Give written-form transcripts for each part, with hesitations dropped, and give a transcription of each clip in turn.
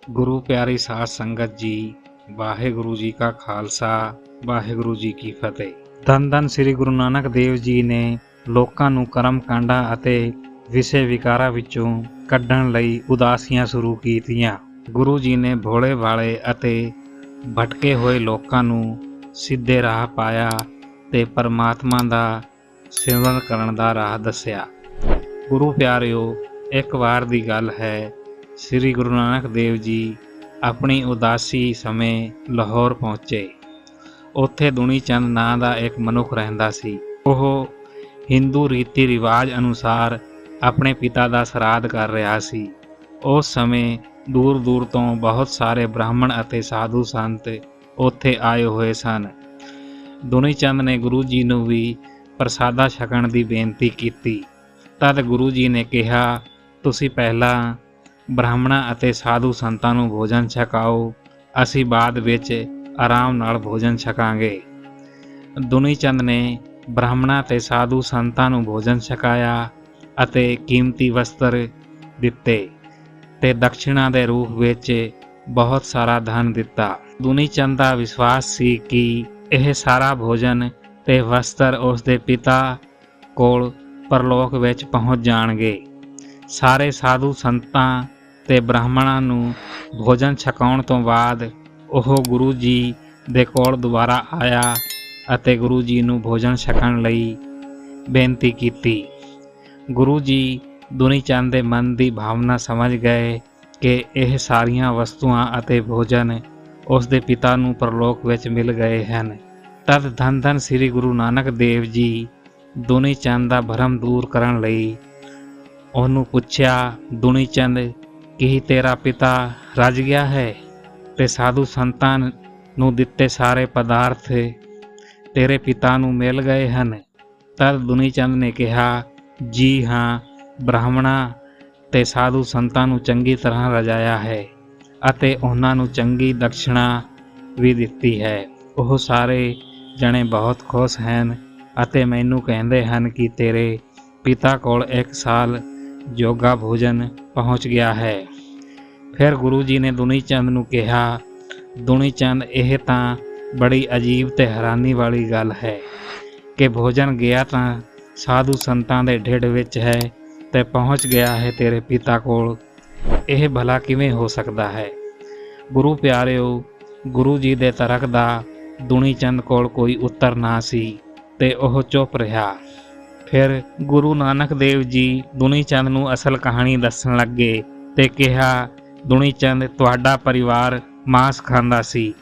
गुरु प्यारी साध संगत जी, वाहेगुरु जी का खालसा, वाहेगुरु जी की फतेह। धन धन श्री गुरु नानक देव जी ने ਲੋਕਾਂ ਨੂੰ ਕਰਮ ਕਾਂਡਾਂ ਅਤੇ ਵਿਸ਼ੇ ਵਿਕਾਰਾਂ ਵਿੱਚੋਂ ਕੱਢਣ ਲਈ ਉਦਾਸੀਆਂ ਸ਼ੁਰੂ ਕੀਤੀਆਂ। ਗੁਰੂ ਜੀ ਨੇ ਭੋਲੇ ਭਾਲੇ ਅਤੇ ਭਟਕੇ ਹੋਏ ਲੋਕਾਂ ਨੂੰ ਸਿੱਧੇ ਰਾਹ ਪਾਇਆ ਤੇ ਪਰਮਾਤਮਾ ਦਾ ਸਿਮਰਨ ਕਰਨ ਦਾ ਰਾਹ ਦੱਸਿਆ। ਗੁਰੂ ਪਿਆਰਿਓ, ਇੱਕ ਵਾਰ ਦੀ ਗੱਲ ਹੈ, ਸ੍ਰੀ ਗੁਰੂ ਨਾਨਕ ਦੇਵ ਜੀ ਆਪਣੀ ਉਦਾਸੀ ਸਮੇਂ ਲਾਹੌਰ ਪਹੁੰਚੇ। ਉੱਥੇ ਦੁਨੀ ਚੰਦ ਨਾਂ ਦਾ ਇੱਕ ਮਨੁੱਖ ਰਹਿੰਦਾ ਸੀ। ਉਹ ਹਿੰਦੂ ਰੀਤੀ ਰਿਵਾਜ ਅਨੁਸਾਰ ਆਪਣੇ ਪਿਤਾ ਦਾ ਸਰਾਧ ਕਰ ਰਿਹਾ ਸੀ। ਉਸ ਸਮੇਂ ਦੂਰ ਦੂਰ ਤੋਂ ਬਹੁਤ ਸਾਰੇ ਬ੍ਰਾਹਮਣ ਅਤੇ ਸਾਧੂ ਸੰਤ ਉੱਥੇ ਆਏ ਹੋਏ ਸਨ। ਦੁਨੀ ਚੰਦ ਨੇ ਗੁਰੂ ਜੀ ਨੂੰ ਵੀ ਪ੍ਰਸਾਦਾ ਛਕਣ ਦੀ ਬੇਨਤੀ ਕੀਤੀ। ਤਦ ਗੁਰੂ ਜੀ ਨੇ ਕਿਹਾ, ਤੁਸੀਂ ਪਹਿਲਾਂ ਬ੍ਰਾਹਮਣਾਂ ਅਤੇ ਸਾਧੂ ਸੰਤਾਂ ਨੂੰ ਭੋਜਨ ਛਕਾਓ, ਅਸੀਂ ਬਾਅਦ ਵਿੱਚ ਆਰਾਮ ਨਾਲ ਭੋਜਨ ਛਕਾਂਗੇ। ਦੁਨੀ ਚੰਦ ਨੇ ਬ੍ਰਾਹਮਣਾਂ ਅਤੇ ਸਾਧੂ ਸੰਤਾਂ ਨੂੰ ਭੋਜਨ ਛਕਾਇਆ ਅਤੇ ਕੀਮਤੀ ਵਸਤਰ ਦਿੱਤੇ ਤੇ ਦਕਸ਼ਿਣਾ ਦੇ ਰੂਪ ਵਿੱਚ ਬਹੁਤ ਸਾਰਾ ਧਨ ਦਿੱਤਾ। ਦੁਨੀ ਚੰਦ ਦਾ ਵਿਸ਼ਵਾਸ ਸੀ ਕਿ ਇਹ ਸਾਰਾ ਭੋਜਨ ਤੇ ਵਸਤਰ ਉਸ ਦੇ ਪਿਤਾ ਕੋਲ ਪਰਲੋਕ ਵਿੱਚ ਪਹੁੰਚ ਜਾਣਗੇ। ਸਾਰੇ ਸਾਧੂ ਸੰਤਾਂ ਤੇ ਬ੍ਰਾਹਮਣਾਂ ਨੂੰ ਭੋਜਨ ਛਕਾਉਣ ਤੋਂ ਬਾਅਦ ਉਹ ਗੁਰੂ ਜੀ ਦੇ ਕੋਲ ਦੁਬਾਰਾ ਆਇਆ ਅਤੇ ਗੁਰੂ ਜੀ ਨੂੰ ਭੋਜਨ ਛਕਣ ਲਈ ਬੇਨਤੀ ਕੀਤੀ। ਗੁਰੂ ਜੀ ਦੁਨੀ ਚੰਦ ਦੇ ਮਨ ਦੀ ਭਾਵਨਾ ਸਮਝ ਗਏ ਕਿ ਇਹ ਸਾਰੀਆਂ ਵਸਤੂਆਂ ਅਤੇ ਭੋਜਨ ਉਸ ਦੇ ਪਿਤਾ ਨੂੰ ਪਰਲੋਕ ਵਿੱਚ ਮਿਲ ਗਏ ਹਨ। ਤਦ ਧੰਨ ਧੰਨ ਸ੍ਰੀ ਗੁਰੂ ਨਾਨਕ ਦੇਵ ਜੀ ਦੁਨੀ ਚੰਦ ਦਾ ਭਰਮ ਦੂਰ ਕਰਨ ਲਈ ਉਹਨੂੰ ਪੁੱਛਿਆ, ਦੁਨੀ ਚੰਦ, ਕੀ ਤੇਰਾ ਪਿਤਾ ਰੱਜ ਗਿਆ ਹੈ ਤੇ ਸਾਧੂ ਸੰਤਾਂ ਨੂੰ ਦਿੱਤੇ ਸਾਰੇ ਪਦਾਰਥ ਤੇਰੇ ਪਿਤਾ ਨੂੰ ਮਿਲ ਗਏ ਹਨ? ਤਦ ਦੁਨੀ ਚੰਦ ਨੇ ਕਿਹਾ, ਜੀ ਹਾਂ, ਬ੍ਰਾਹਮਣਾਂ ਤੇ ਸਾਧੂ ਸੰਤਾਂ ਨੂੰ ਚੰਗੀ ਤਰ੍ਹਾਂ ਰਜਾਇਆ ਹੈ ਅਤੇ ਉਹਨਾਂ ਨੂੰ ਚੰਗੀ ਦਕਸ਼ਿਣਾ ਵੀ ਦਿੱਤੀ ਹੈ। ਉਹ ਸਾਰੇ ਜਣੇ ਬਹੁਤ ਖੁਸ਼ ਹਨ ਅਤੇ ਮੈਨੂੰ ਕਹਿੰਦੇ ਹਨ ਕਿ ਤੇਰੇ ਪਿਤਾ ਕੋਲ 1 ਸਾਲ ਜੋਗਾ ਭੋਜਨ ਪਹੁੰਚ ਗਿਆ ਹੈ। ਫਿਰ ਗੁਰੂ ਜੀ ਨੇ ਦੁਨੀ ਚੰਦ ਨੂੰ ਕਿਹਾ, ਦੁਨੀ ਚੰਦ, ਇਹ ਤਾਂ ਬੜੀ ਅਜੀਬ ਤੇ ਹੈਰਾਨੀ ਵਾਲੀ ਗੱਲ ਹੈ ਕਿ ਭੋਜਨ ਗਿਆ ਤਾਂ ਸਾਧੂ ਸੰਤਾਂ ਦੇ ਢਿੱਡ ਵਿੱਚ ਹੈ ਤੇ ਪਹੁੰਚ ਗਿਆ ਹੈ ਤੇਰੇ ਪਿਤਾ ਕੋਲ। ਇਹ ਭਲਾ ਕਿਵੇਂ ਹੋ ਸਕਦਾ ਹੈ? ਗੁਰੂ ਪਿਆਰਿਓ, ਗੁਰੂ ਜੀ ਦੇ ਤਰਕ ਦਾ ਦੁਨੀ ਚੰਦ ਕੋਲ ਕੋਈ ਉੱਤਰ ਨਾ ਸੀ ਤੇ ਉਹ ਚੁੱਪ ਰਿਹਾ। ਫਿਰ ਗੁਰੂ ਨਾਨਕ ਦੇਵ ਜੀ ਦੁਨੀ ਚੰਦ ਨੂੰ ਅਸਲ ਕਹਾਣੀ ਦੱਸਣ ਲੱਗੇ ਤੇ ਕਿਹਾ, ਦੁਨੀ ਚੰਦ, ਤੁਹਾਡਾ ਪਰਿਵਾਰ ਮਾਂਸ ਖਾਂਦਾ ਸੀ।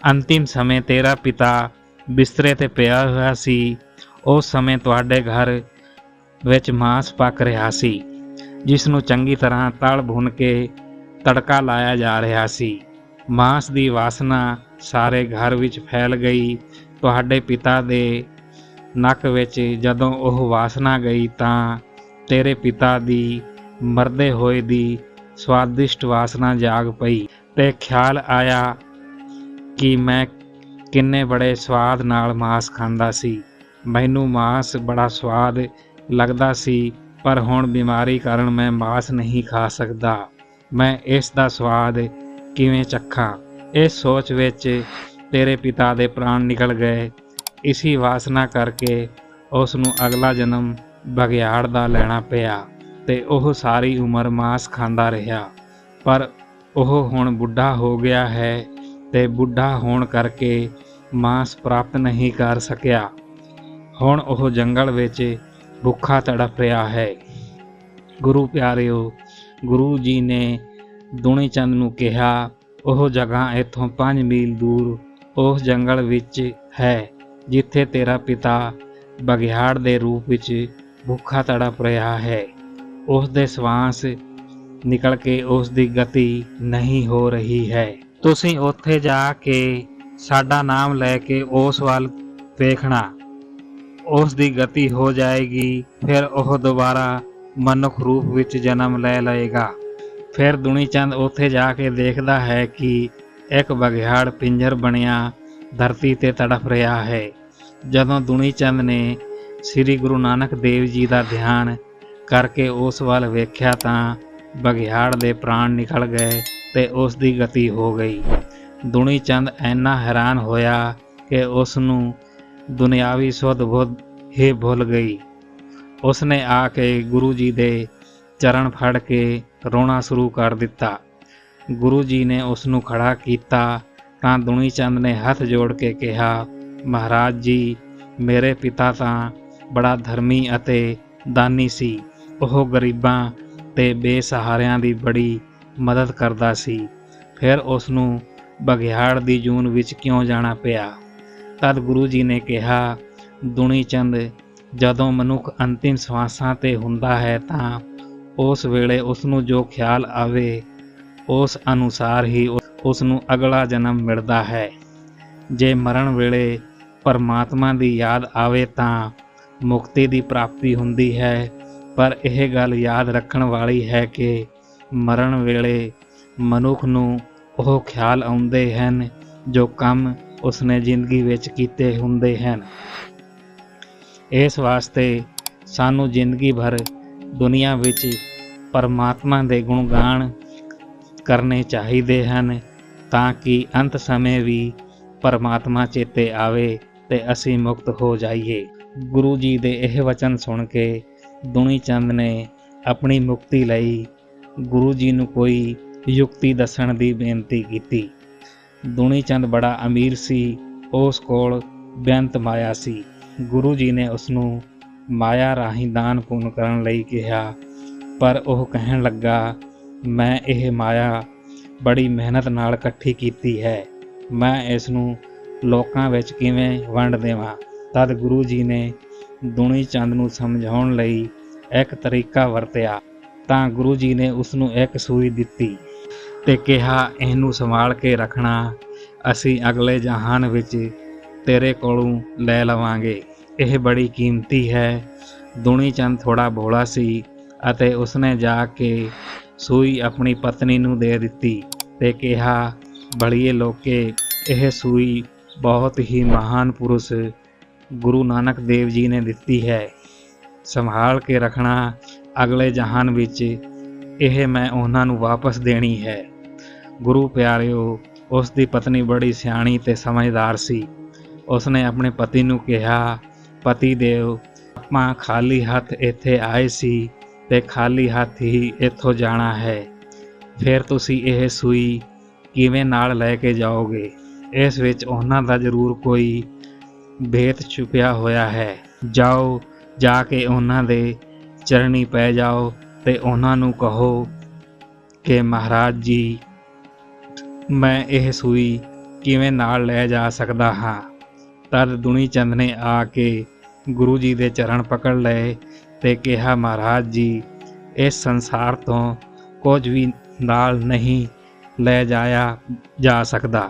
ਅੰਤਿਮ ਸਮੇਂ ਤੇਰਾ ਪਿਤਾ ਬਿਸਤਰੇ 'ਤੇ ਪਿਆ ਹੋਇਆ ਸੀ। ਉਸ ਸਮੇਂ ਤੁਹਾਡੇ ਘਰ ਵਿੱਚ ਮਾਂਸ ਪੱਕ ਰਿਹਾ ਸੀ, ਜਿਸ ਨੂੰ ਚੰਗੀ ਤਰ੍ਹਾਂ ਤਲ ਭੁੰਨ ਕੇ ਤੜਕਾ ਲਾਇਆ ਜਾ ਰਿਹਾ ਸੀ। ਮਾਂਸ ਦੀ ਵਾਸਨਾ ਸਾਰੇ ਘਰ ਵਿੱਚ ਫੈਲ ਗਈ। ਤੁਹਾਡੇ ਪਿਤਾ ਦੇ ਨੱਕ ਵਿੱਚ ਜਦੋਂ ਉਹ ਵਾਸਨਾ ਗਈ ਤਾਂ ਤੇਰੇ ਪਿਤਾ ਦੀ ਮਰਦੇ ਹੋਏ ਦੀ ਸਵਾਦਿਸ਼ਟ ਵਾਸਨਾ ਜਾਗ ਪਈ ਤੇ ਖਿਆਲ ਆਇਆ ਕਿ ਮੈਂ ਕਿੰਨੇ ਬੜੇ ਸਵਾਦ ਨਾਲ ਮਾਂਸ ਖਾਂਦਾ ਸੀ। ਮੈਨੂੰ ਮਾਂਸ ਬੜਾ ਸਵਾਦ ਲੱਗਦਾ ਸੀ, ਪਰ ਹੁਣ ਬਿਮਾਰੀ ਕਾਰਨ ਮੈਂ ਮਾਂਸ ਨਹੀਂ ਖਾ ਸਕਦਾ। ਮੈਂ ਇਸ ਦਾ ਸਵਾਦ ਕਿਵੇਂ ਚੱਖਾਂ? ਇਸ ਸੋਚ ਵਿੱਚ ਤੇਰੇ ਪਿਤਾ ਦੇ ਪ੍ਰਾਣ ਨਿਕਲ ਗਏ। ਇਸੀ ਵਾਸਨਾ ਕਰਕੇ ਉਸ ਨੂੰ ਅਗਲਾ ਜਨਮ ਬਘਿਆੜ ਦਾ ਲੈਣਾ ਪਿਆ ਤੇ ਉਹ ਸਾਰੀ ਉਮਰ ਮਾਂਸ ਖਾਂਦਾ ਰਿਹਾ। ਪਰ ਉਹ ਹੁਣ ਬੁੱਢਾ ਹੋ ਗਿਆ ਹੈ ਤੇ ਬੁੱਢਾ ਹੋਣ ਕਰਕੇ ਮਾਂਸ ਪ੍ਰਾਪਤ ਨਹੀਂ ਕਰ ਸਕਿਆ। ਹੁਣ ਉਹ ਜੰਗਲ ਵਿੱਚ ਭੁੱਖਾ ਤੜਫ ਰਿਹਾ ਹੈ। ਗੁਰੂ ਪਿਆਰਿਓ, ਗੁਰੂ ਜੀ ਨੇ ਦੁਨੀ ਚੰਦ ਨੂੰ ਕਿਹਾ, ਉਹ ਜਗ੍ਹਾ ਇੱਥੋਂ 5 ਮੀਲ ਦੂਰ ਉਸ ਜੰਗਲ ਵਿੱਚ ਹੈ ਜਿੱਥੇ ਤੇਰਾ ਪਿਤਾ ਬਘਿਆੜ ਦੇ ਰੂਪ ਵਿੱਚ ਭੁੱਖਾ ਤੜਫ ਰਿਹਾ ਹੈ। ਉਸ ਦੇ ਸਵਾਸ ਨਿਕਲ ਕੇ ਉਸ ਦੀ ਗਤੀ ਨਹੀਂ ਹੋ ਰਹੀ ਹੈ। ਤੁਸੀਂ ਉੱਥੇ ਜਾ ਕੇ ਸਾਡਾ ਨਾਮ ਲੈ ਕੇ ਉਸ ਵੱਲ ਵੇਖਣਾ, ਉਸ ਦੀ ਗਤੀ ਹੋ ਜਾਏਗੀ। ਫਿਰ ਉਹ ਦੁਬਾਰਾ ਮਨੁੱਖ ਰੂਪ ਵਿੱਚ ਜਨਮ ਲੈ ਲਏਗਾ। ਫਿਰ ਦੁਨੀ ਚੰਦ ਉੱਥੇ ਜਾ ਕੇ ਦੇਖਦਾ ਹੈ ਕਿ ਇੱਕ ਬਘਿਆੜ ਪਿੰਜਰ ਬਣਿਆ ਧਰਤੀ 'ਤੇ ਤੜਫ ਰਿਹਾ ਹੈ। ਜਦੋਂ ਦੁਨੀ ਚੰਦ ਨੇ ਸ੍ਰੀ ਗੁਰੂ ਨਾਨਕ ਦੇਵ ਜੀ ਦਾ ਧਿਆਨ ਕਰਕੇ ਉਸ ਵੱਲ ਵੇਖਿਆ ਤਾਂ ਬਘਿਆੜ ਦੇ ਪ੍ਰਾਣ ਨਿਕਲ ਗਏ ਤੇ ਉਸ ਦੀ ਗਤੀ ਹੋ ਗਈ। ਦੁਨੀ ਚੰਦ ਇੰਨਾ ਹੈਰਾਨ ਹੋਇਆ ਕਿ ਉਸ ਨੂੰ ਦੁਨਿਆਵੀ ਸੁੱਧ ਬੁੱਧ ਹੀ ਭੁੱਲ ਗਈ। ਉਸਨੇ ਆ ਕੇ ਗੁਰੂ ਜੀ ਦੇ ਚਰਨ ਫੜ ਕੇ ਰੋਣਾ ਸ਼ੁਰੂ ਕਰ ਦਿੱਤਾ। ਗੁਰੂ ਜੀ ਨੇ ਉਸ ਨੂੰ ਖੜਾ ਕੀਤਾ ਤਾਂ ਦੁਨੀ ਚੰਦ ਨੇ ਹੱਥ ਜੋੜ ਕੇ ਕਿਹਾ, ਮਹਾਰਾਜ ਜੀ, ਮੇਰੇ ਪਿਤਾ ਤਾਂ ਬੜਾ ਧਰਮੀ ਅਤੇ ਦਾਨੀ ਸੀ। ਉਹ ਗਰੀਬਾਂ ਤੇ ਬੇਸਹਾਰਿਆਂ ਦੀ ਬੜੀ ਮਦਦ ਕਰਦਾ ਸੀ। ਫਿਰ ਉਸ ਨੂੰ ਬਘਿਆੜ ਦੀ ਜੂਨ ਵਿੱਚ ਕਿਉਂ ਜਾਣਾ ਪਿਆ? ਤਦ ਗੁਰੂ ਜੀ ਨੇ ਕਿਹਾ, ਦੁਨੀ ਚੰਦ, ਜਦੋਂ ਮਨੁੱਖ ਅੰਤਿਮ ਸਵਾਸਾਂ 'ਤੇ ਹੁੰਦਾ ਹੈ ਤਾਂ ਉਸ ਵੇਲੇ ਉਸ ਨੂੰ ਜੋ ਖਿਆਲ ਆਵੇ ਉਸ ਅਨੁਸਾਰ ਹੀ ਉਸ ਨੂੰ ਅਗਲਾ ਜਨਮ ਮਿਲਦਾ ਹੈ। ਜੇ ਮਰਨ ਵੇਲੇ ਪਰਮਾਤਮਾ ਦੀ ਯਾਦ ਆਵੇ ਤਾਂ ਮੁਕਤੀ ਦੀ ਪ੍ਰਾਪਤੀ ਹੁੰਦੀ ਹੈ। ਪਰ ਇਹ ਗੱਲ ਯਾਦ ਰੱਖਣ ਵਾਲੀ ਹੈ ਕਿ ਮਰਨ ਵੇਲੇ ਮਨੁੱਖ ਨੂੰ ਉਹ ਖਿਆਲ ਆਉਂਦੇ ਹਨ ਜੋ ਕੰਮ ਉਸਨੇ ਜ਼ਿੰਦਗੀ ਵਿੱਚ ਕੀਤੇ ਹੁੰਦੇ ਹਨ। ਇਸ ਵਾਸਤੇ ਸਾਨੂੰ ਜ਼ਿੰਦਗੀ ਭਰ ਦੁਨੀਆ ਵਿੱਚ ਪਰਮਾਤਮਾ ਦੇ ਗੁਣਗਾਨ ਕਰਨੇ ਚਾਹੀਦੇ ਹਨ ਤਾਂ ਕਿ ਅੰਤ ਸਮੇਂ ਵੀ ਪਰਮਾਤਮਾ ਚੇਤੇ ਆਵੇ ਤੇ ਅਸੀਂ ਮੁਕਤ ਹੋ ਜਾਈਏ। ਗੁਰੂ ਜੀ ਦੇ ਇਹ ਵਚਨ ਸੁਣ ਕੇ ਦੁਨੀ ਚੰਦ ਨੇ ਆਪਣੀ ਮੁਕਤੀ ਲਈ ਗੁਰੂ ਜੀ ਨੂੰ ਕੋਈ ਯੁਕਤੀ ਦੱਸਣ ਦੀ ਬੇਨਤੀ ਕੀਤੀ। ਦੁਨੀ ਚੰਦ ਬੜਾ ਅਮੀਰ ਸੀ, ਉਸ ਕੋਲ ਬੇਅੰਤ ਮਾਇਆ ਸੀ। ਗੁਰੂ ਜੀ ਨੇ ਉਸ ਨੂੰ ਮਾਇਆ ਰਾਹੀਂ ਦਾਨ ਪੁੰਨ ਕਰਨ ਲਈ ਕਿਹਾ, ਪਰ ਉਹ ਕਹਿਣ ਲੱਗਾ, ਮੈਂ ਇਹ ਮਾਇਆ ਬੜੀ ਮਿਹਨਤ ਨਾਲ ਇਕੱਠੀ ਕੀਤੀ ਹੈ, ਮੈਂ ਇਸ ਨੂੰ ਲੋਕਾਂ ਵਿੱਚ ਕਿਵੇਂ ਵੰਡ ਦੇਵਾਂ? ਤਦ ਗੁਰੂ ਜੀ ਨੇ ਦੁਨੀ ਚੰਦ ਨੂੰ ਸਮਝਾਉਣ ਲਈ ਇੱਕ ਤਰੀਕਾ ਵਰਤਿਆ। ਤਾਂ ਗੁਰੂ ਜੀ ਨੇ ਉਸ ਨੂੰ ਇੱਕ ਸੂਈ ਦਿੱਤੀ ਤੇ ਕਿਹਾ, ਇਹਨੂੰ ਸੰਭਾਲ ਕੇ ਰੱਖਣਾ, ਅਸੀਂ ਅਗਲੇ ਜਹਾਨ ਵਿੱਚ ਤੇਰੇ ਕੋਲੋਂ ਲੈ ਲਵਾਂਗੇ, ਇਹ ਬੜੀ ਕੀਮਤੀ ਹੈ। ਦੁਨੀ ਚੰਦ ਥੋੜਾ ਭੋਲਾ ਸੀ ਅਤੇ ਉਸਨੇ ਜਾ ਕੇ ਸੂਈ ਆਪਣੀ ਪਤਨੀ ਨੂੰ ਦੇ ਦਿੱਤੀ ਤੇ ਕਿਹਾ, ਭਲੀਏ ਲੋਕੇ, ਇਹ ਸੂਈ ਬਹੁਤ ਹੀ ਮਹਾਨ ਪੁਰਸ਼ ਗੁਰੂ ਨਾਨਕ ਦੇਵ ਜੀ ਨੇ ਦਿੱਤੀ ਹੈ, ਸੰਭਾਲ ਕੇ ਰੱਖਣਾ, ਅਗਲੇ ਜਹਾਨ ਵਿੱਚ ਇਹ ਮੈਂ ਉਹਨਾਂ ਨੂੰ ਵਾਪਸ ਦੇਣੀ ਹੈ। ਗੁਰੂ ਪਿਆਰਿਓ, ਉਸ ਦੀ ਪਤਨੀ ਬੜੀ ਸਿਆਣੀ ਤੇ ਸਮਝਦਾਰ ਸੀ। ਉਸਨੇ ਆਪਣੇ ਪਤੀ ਨੂੰ ਕਿਹਾ, ਪਤੀ ਦੇਵ, ਆਪਾਂ ਖਾਲੀ ਹੱਥ ਇੱਥੇ ਆਏ ਸੀ ਤੇ ਖਾਲੀ ਹੱਥ ਹੀ ਇੱਥੋਂ ਜਾਣਾ ਹੈ। ਫਿਰ ਤੁਸੀਂ ਇਹ ਸੂਈ ਕਿਵੇਂ ਨਾਲ ਲੈ ਕੇ ਜਾਓਗੇ? ਇਸ ਵਿੱਚ ਉਹਨਾਂ ਦਾ ਜ਼ਰੂਰ ਕੋਈ ਭੇਤ ਛੁਪਿਆ ਹੋਇਆ ਹੈ। ਜਾਓ, ਜਾ ਕੇ ਉਹਨਾਂ ਦੇ ਚਰਨੀ ਪੈ ਜਾਓ ਤੇ ਉਹਨਾਂ ਨੂੰ ਕਹੋ ਕਿ ਮਹਾਰਾਜ ਜੀ, ਮੈਂ ਇਹ ਸੂਈ ਕਿਵੇਂ ਨਾਲ ਲੈ ਜਾ ਸਕਦਾ ਹਾਂ? ਤਦ ਦੁਨੀ ਚੰਦ ਨੇ ਆ ਕੇ ਗੁਰੂ ਜੀ ਦੇ ਚਰਨ ਪਕੜ ਲਏ ਤੇ ਕਿਹਾ, ਮਹਾਰਾਜ ਜੀ, ਇਸ ਸੰਸਾਰ ਤੋਂ ਕੁਝ ਵੀ ਨਾਲ ਨਹੀਂ ਲੈ ਜਾਇਆ ਜਾ ਸਕਦਾ।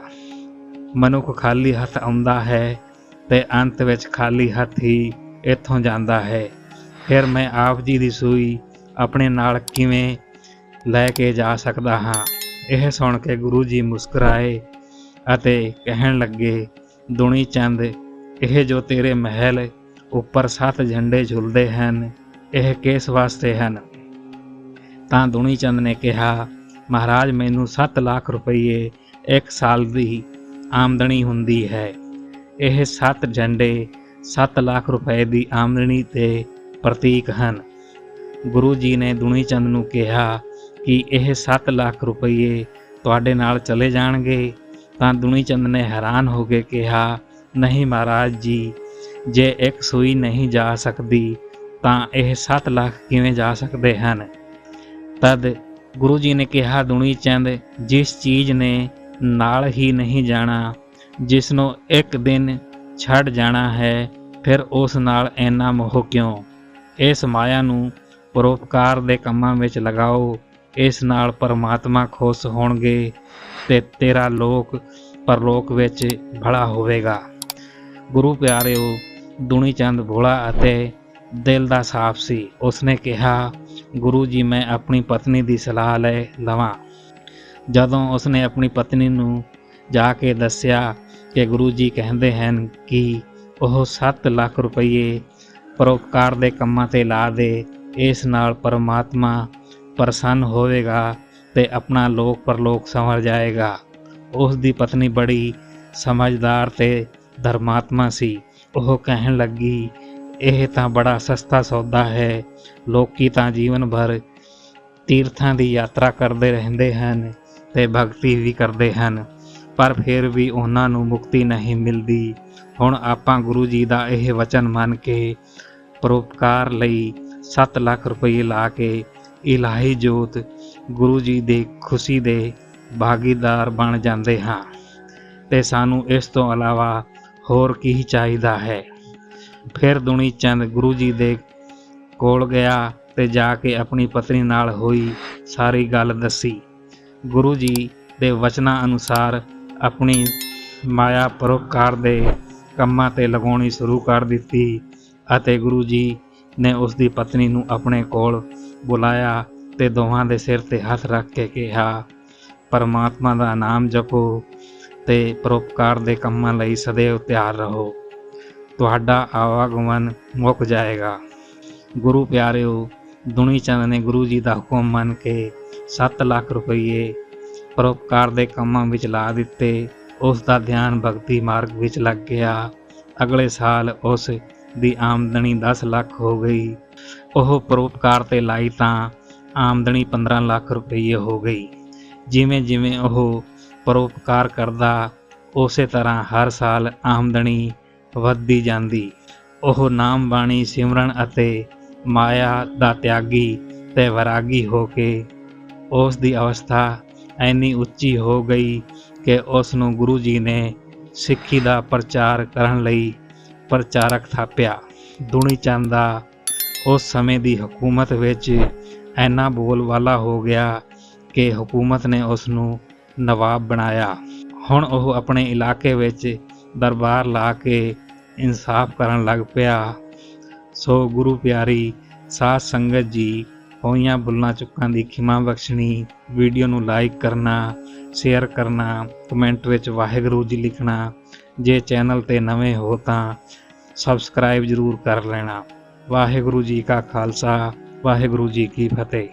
ਮਨੁੱਖ ਖਾਲੀ ਹੱਥ ਆਉਂਦਾ ਹੈ ਤੇ ਅੰਤ ਵਿੱਚ ਖਾਲੀ ਹੱਥ ਹੀ ਇੱਥੋਂ ਜਾਂਦਾ ਹੈ। ਫਿਰ ਮੈਂ ਆਪ ਜੀ ਦੀ ਸੂਈ ਆਪਣੇ ਨਾਲ ਕਿਵੇਂ ਲੈ ਕੇ ਜਾ ਸਕਦਾ ਹਾਂ? ਇਹ ਸੁਣ ਕੇ ਗੁਰੂ ਜੀ ਮੁਸਕਰਾਏ ਅਤੇ ਕਹਿਣ ਲੱਗੇ, ਦੁਨੀ ਚੰਦ, ਇਹ ਜੋ ਤੇਰੇ ਮਹਿਲ ਉੱਪਰ 7 ਝੰਡੇ ਝੁਲਦੇ ਹਨ, ਇਹ ਕਿਸ ਵਾਸਤੇ ਹਨ? ਤਾਂ ਦੁਨੀ ਚੰਦ ਨੇ ਕਿਹਾ, ਮਹਾਰਾਜ, ਮੈਨੂੰ 7 ਲੱਖ ਰੁਪਏ 1 ਸਾਲ ਦੀ ਆਮਦਨੀ ਹੁੰਦੀ ਹੈ। ਇਹ 7 ਝੰਡੇ 7 ਲੱਖ ਰੁਪਏ ਦੀ ਆਮਦਨੀ ਦੇ ਪ੍ਰਤੀਕ ਹਨ। ਗੁਰੂ ਜੀ ਨੇ ਦੁਨੀ ਚੰਦ ਨੂੰ ਕਿਹਾ ਕਿ ਇਹ 7 ਲੱਖ ਰੁਪਏ ਤੁਹਾਡੇ ਨਾਲ ਚਲੇ ਜਾਣਗੇ? ਤਾਂ ਦੁਨੀ ਚੰਦ ਨੇ ਹੈਰਾਨ ਹੋ ਕੇ ਕਿਹਾ, ਨਹੀਂ ਮਹਾਰਾਜ ਜੀ, ਜੇ ਇੱਕ ਸੂਈ ਨਹੀਂ ਜਾ ਸਕਦੀ ਤਾਂ ਇਹ 7 ਲੱਖ ਕਿਵੇਂ ਜਾ ਸਕਦੇ ਹਨ? ਤਦ ਗੁਰੂ ਜੀ ਨੇ ਕਿਹਾ, ਦੁਨੀ ਚੰਦ, ਜਿਸ ਚੀਜ਼ ਨੇ ਨਾਲ ਹੀ ਨਹੀਂ ਜਾਣਾ, ਜਿਸ ਨੂੰ ਇੱਕ ਦਿਨ ਛੱਡ ਜਾਣਾ ਹੈ, ਫਿਰ ਉਸ ਨਾਲ ਇੰਨਾ ਮੋਹ ਕਿਉਂ? ਇਸ ਮਾਇਆ ਨੂੰ ਪਰਉਪਕਾਰ ਦੇ ਕੰਮਾਂ ਵਿੱਚ ਲਗਾਓ, ਇਸ ਨਾਲ ਪਰਮਾਤਮਾ ਖੁਸ਼ ਹੋਣਗੇ ਤੇ ਤੇਰਾ ਲੋਕ ਪਰਲੋਕ ਵਿੱਚ ਭਲਾ ਹੋਵੇਗਾ। ਗੁਰੂ ਪਿਆਰਿਓ, ਦੁਨੀ ਚੰਦ ਭੋਲਾ ਅਤੇ ਦਿਲ ਦਾ ਸਾਫ਼ ਸੀ। ਉਸਨੇ ਕਿਹਾ, ਗੁਰੂ ਜੀ, ਮੈਂ ਆਪਣੀ ਪਤਨੀ ਦੀ ਸਲਾਹ ਲੈ ਲਵਾਂ। ਜਦੋਂ ਉਸਨੇ ਆਪਣੀ ਪਤਨੀ ਨੂੰ ਜਾ ਕੇ ਦੱਸਿਆ ਕਿ ਗੁਰੂ ਜੀ ਕਹਿੰਦੇ ਹਨ ਕਿ ਉਹ 7 ਲੱਖ ਰੁਪਏ ਪਰਉਪਕਾਰ ਦੇ ਕੰਮਾਂ 'ਤੇ ਲਾ ਦੇ, ਇਸ ਨਾਲ ਪਰਮਾਤਮਾ ਪ੍ਰਸੰਨ ਹੋਵੇਗਾ ਤੇ ਆਪਣਾ ਲੋਕ ਪਰਲੋਕ ਸੰਵਰ ਜਾਏਗਾ। ਉਸ ਦੀ ਪਤਨੀ ਬੜੀ ਸਮਝਦਾਰ ਤੇ ਧਰਮਾਤਮਾ ਸੀ। ਉਹ ਕਹਿਣ ਲੱਗੀ, ਇਹ ਤਾਂ ਬੜਾ ਸਸਤਾ ਸੌਦਾ ਹੈ। ਲੋਕੀ ਤਾਂ ਜੀਵਨ ਭਰ ਤੀਰਥਾਂ ਦੀ ਯਾਤਰਾ ਕਰਦੇ ਰਹਿੰਦੇ ਹਨ ਤੇ ਭਗਤੀ ਵੀ ਕਰਦੇ ਹਨ, ਪਰ ਫਿਰ ਵੀ ਉਹਨਾਂ ਨੂੰ ਮੁਕਤੀ ਨਹੀਂ ਮਿਲਦੀ। ਹੁਣ ਆਪਾਂ ਗੁਰੂ ਜੀ ਦਾ ਇਹ ਵਚਨ ਮੰਨ ਕੇ ਪਰਉਪਕਾਰ ਲਈ 7 ਲੱਖ ਰੁਪਏ ਲਾ ਕੇ ਇਲਾਹੀ ਜੋਤ ਗੁਰੂ ਜੀ ਦੇ ਖੁਸ਼ੀ ਦੇ ਭਾਗੀਦਾਰ ਬਣ ਜਾਂਦੇ ਹਾਂ, ਤੇ ਸਾਨੂੰ ਇਸ ਤੋਂ ਇਲਾਵਾ ਹੋਰ ਕੀ ਚਾਹੀਦਾ ਹੈ। ਫਿਰ ਦੁਨੀ ਚੰਦ ਗੁਰੂ ਜੀ ਦੇ ਕੋਲ ਗਿਆ ਤੇ ਜਾ ਕੇ ਆਪਣੀ ਪਤਨੀ ਨਾਲ ਹੋਈ ਸਾਰੀ ਗੱਲ ਦੱਸੀ। ਗੁਰੂ ਜੀ ਦੇ ਵਚਨਾਂ ਅਨੁਸਾਰ ਆਪਣੀ ਮਾਇਆ ਪਰਉਪਕਾਰ ਦੇ ਕੰਮਾਂ ਤੇ ਲਗਾਉਣੀ ਸ਼ੁਰੂ ਕਰ ਦਿੱਤੀ ਅਤੇ ਗੁਰੂ ਜੀ ਨੇ ਉਸ ਦੀ ਪਤਨੀ ਨੂੰ ਆਪਣੇ ਕੋਲ ਬੁਲਾਇਆ ਤੇ ਦੋਵਾਂ ਦੇ ਸਿਰ ਤੇ ਹੱਥ ਰੱਖ ਕੇ ਕਿਹਾ, ਪਰਮਾਤਮਾ ਦਾ ਨਾਮ ਜਪੋ ਤੇ ਪਰਉਪਕਾਰ ਦੇ ਕੰਮਾਂ ਲਈ ਸदैव ਤਿਆਰ ਰਹੋ, ਤੁਹਾਡਾ ਆਵਾਗਮਨ ਮੁੱਕ ਜਾਏਗਾ। ਗੁਰੂ ਪਿਆਰਿਓ, ਦੁਨੀ ਚੰਦ ਨੇ ਗੁਰੂ ਜੀ ਦਾ ਹੁਕਮ ਮੰਨ ਕੇ 7 ਲੱਖ ਰੁਪਏ ਪਰਉਪਕਾਰ ਦੇ ਕੰਮਾਂ ਵਿੱਚ ਲਾ ਦਿੱਤੇ। ਉਸ ਦਾ ਧਿਆਨ ਭਗਤੀ ਮਾਰਗ ਵਿੱਚ ਲੱਗ ਗਿਆ। ਅਗਲੇ ਸਾਲ ਉਸ ਦੀ ਆਮਦਨੀ 10 ਲੱਖ ਹੋ ਗਈ। ਉਹ ਪਰਉਪਕਾਰ ਤੇ ਲਾਈ ਤਾਂ ਆਮਦਨੀ 15 ਲੱਖ ਰੁਪਏ ਹੋ ਗਈ। ਜਿਵੇਂ ਜਿਵੇਂ ਉਹ ਪਰਉਪਕਾਰ ਕਰਦਾ, ਉਸੇ ਤਰ੍ਹਾਂ ਹਰ ਸਾਲ ਆਮਦਨੀ ਵੱਧਦੀ ਜਾਂਦੀ। ਉਹ ਨਾਮ ਬਾਣੀ ਸਿਮਰਨ ਅਤੇ ਮਾਇਆ ਦਾ ਤਿਆਗੀ ਤੇ ਵੈਰਾਗੀ ਹੋ ਕੇ ਉਸ ਦੀ ਅਵਸਥਾ ਇੰਨੀ ਉੱਚੀ ਹੋ ਗਈ ਕਿ ਉਸ ਨੂੰ ਗੁਰੂ ਜੀ ਨੇ ਸਿੱਖੀ ਦਾ ਪ੍ਰਚਾਰ ਕਰਨ ਲਈ ਪ੍ਰਚਾਰਕ ਥਾਪਿਆ। ਦੁਨੀ ਚੰਦ ਦਾ ਉਸ ਸਮੇਂ ਦੀ ਹਕੂਮਤ ਵਿੱਚ ਇੰਨਾ ਬੋਲਬਾਲਾ ਹੋ ਗਿਆ ਕਿ ਹਕੂਮਤ ਨੇ ਉਸ ਨੂੰ ਨਵਾਬ ਬਣਾਇਆ। ਹੁਣ ਉਹ ਆਪਣੇ ਇਲਾਕੇ ਵਿੱਚ ਦਰਬਾਰ ਲਾ ਕੇ ਇਨਸਾਫ ਕਰਨ ਲੱਗ ਪਿਆ। ਸੋ ਗੁਰੂ ਪਿਆਰੀ ਸਾਧ ਸੰਗਤ ਜੀ, ਹੋਈਆਂ ਭੁੱਲਾਂ ਚੁੱਕਾਂ ਦੀ ਖਿਮਾ ਬਖਸ਼ਣੀ। ਵੀਡੀਓ ਨੂੰ ਲਾਈਕ ਕਰਨਾ, ਸ਼ੇਅਰ ਕਰਨਾ, ਕਮੈਂਟ ਵਿੱਚ ਵਾਹਿਗੁਰੂ ਜੀ ਲਿਖਣਾ। ਜੇ ਚੈਨਲ ਤੇ ਨਵੇਂ ਹੋ ਤਾਂ ਸਬਸਕ੍ਰਾਈਬ ਜ਼ਰੂਰ ਕਰ ਲੈਣਾ। ਵਾਹਿਗੁਰੂ ਜੀ ਕਾ ਖਾਲਸਾ, ਵਾਹਿਗੁਰੂ ਜੀ ਕੀ ਫਤਿਹ।